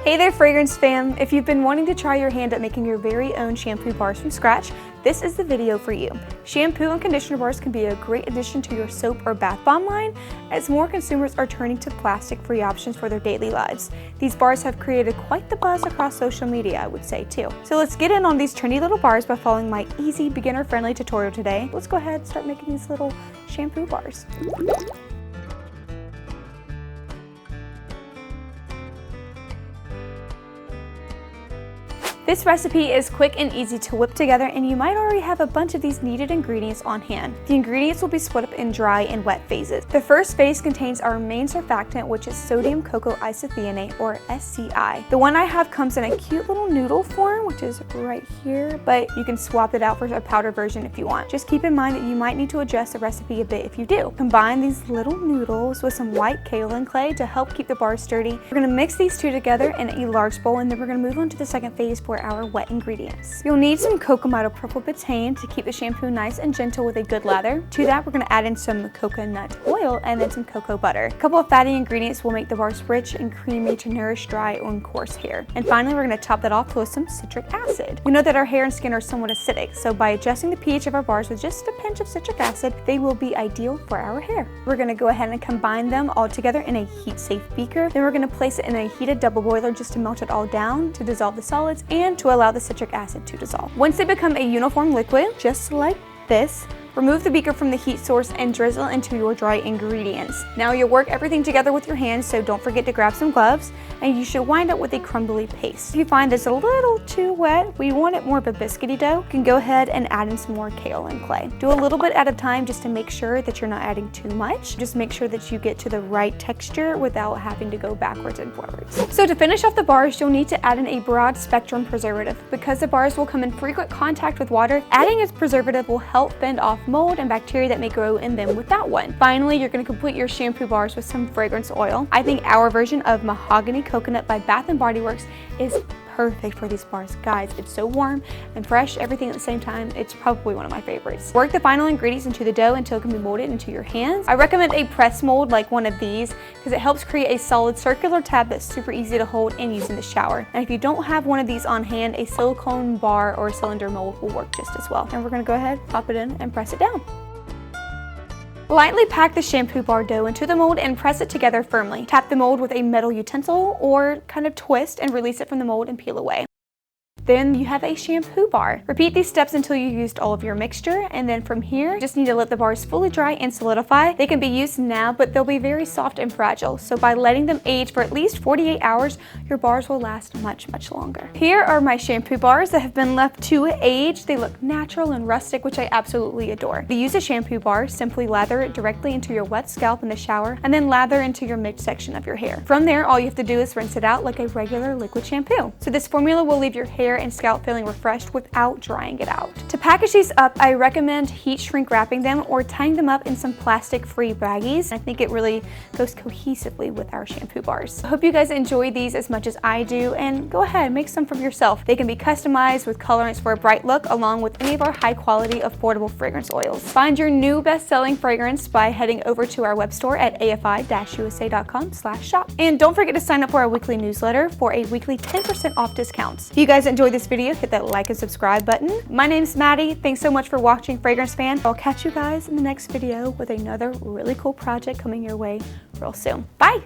Hey there, fragrance fam! If you've been wanting to try your hand at making your very own shampoo bars from scratch, this is the video for you. Shampoo and conditioner bars can be a great addition to your soap or bath bomb line, as more consumers are turning to plastic-free options for their daily lives. These bars have created quite the buzz across social media, I would say too. So let's get in on these trendy little bars by following my easy, beginner-friendly tutorial today. Let's go ahead and start making these little shampoo bars. This recipe is quick and easy to whip together, and you might already have a bunch of these needed ingredients on hand. The ingredients will be split up in dry and wet phases. The first phase contains our main surfactant, which is sodium cocoa isothianate, or SCI. The one I have comes in a cute little noodle form, which is right here, but you can swap it out for a powder version if you want. Just keep in mind that you might need to adjust the recipe a bit if you do. Combine these little noodles with some white kaolin clay to help keep the bars sturdy. We're going to mix these two together in a large bowl, and then we're going to move on to the second phase for our wet ingredients. You'll need some coconut purple betaine to keep the shampoo nice and gentle with a good lather. To that, we're going to add in some coconut oil and then some cocoa butter. A couple of fatty ingredients will make the bars rich and creamy to nourish dry and coarse hair. And finally, we're going to top that off with some citric acid. We know that our hair and skin are somewhat acidic, so by adjusting the pH of our bars with just a pinch of citric acid, they will be ideal for our hair. We're going to go ahead and combine them all together in a heat-safe beaker. Then we're going to place it in a heated double boiler just to melt it all down, to dissolve the solids, and to allow the citric acid to dissolve. Once they become a uniform liquid, just like this, remove the beaker from the heat source and drizzle into your dry ingredients. Now you'll work everything together with your hands, so don't forget to grab some gloves, and you should wind up with a crumbly paste. If you find this a little too wet, we want it more of a biscuity dough, you can go ahead and add in some more kaolin clay. Do a little bit at a time just to make sure that you're not adding too much. Just make sure that you get to the right texture without having to go backwards and forwards. So to finish off the bars, you'll need to add in a broad spectrum preservative. Because the bars will come in frequent contact with water, adding a preservative will help fend off mold and bacteria that may grow in them without one. Finally, you're going to complete your shampoo bars with some fragrance oil. I think our version of Mahogany Coconut by Bath & Body Works is perfect for these bars. Guys, it's so warm and fresh, everything at the same time. It's probably one of my favorites. Work the final ingredients into the dough until it can be molded into your hands. I recommend a press mold like one of these because it helps create a solid circular tab that's super easy to hold and use in the shower. And if you don't have one of these on hand, a silicone bar or cylinder mold will work just as well. And we're going to go ahead, pop it in, and press it down. Lightly pack the shampoo bar dough into the mold and press it together firmly. Tap the mold with a metal utensil or kind of twist and release it from the mold and peel away. Then you have a shampoo bar. Repeat these steps until you used all of your mixture, and then from here, just need to let the bars fully dry and solidify. They can be used now, but they'll be very soft and fragile. So by letting them age for at least 48 hours, your bars will last much, much longer. Here are my shampoo bars that have been left to age. They look natural and rustic, which I absolutely adore. To use a shampoo bar, simply lather it directly into your wet scalp in the shower, and then lather into your midsection of your hair. From there, all you have to do is rinse it out like a regular liquid shampoo. So this formula will leave your hair and scalp feeling refreshed without drying it out. To package these up, I recommend heat shrink wrapping them or tying them up in some plastic-free baggies. I think it really goes cohesively with our shampoo bars. I hope you guys enjoy these as much as I do, and go ahead, make some for yourself. They can be customized with colorants for a bright look, along with any of our high-quality, affordable fragrance oils. Find your new best-selling fragrance by heading over to our web store at afi-usa.com/shop. And don't forget to sign up for our weekly newsletter for a weekly 10% off discounts. If you guys enjoyed this video, hit that like and subscribe button. My name's Maddie. Thanks so much for watching, Fragrance Fan. I'll catch you guys in the next video with another really cool project coming your way real soon. Bye!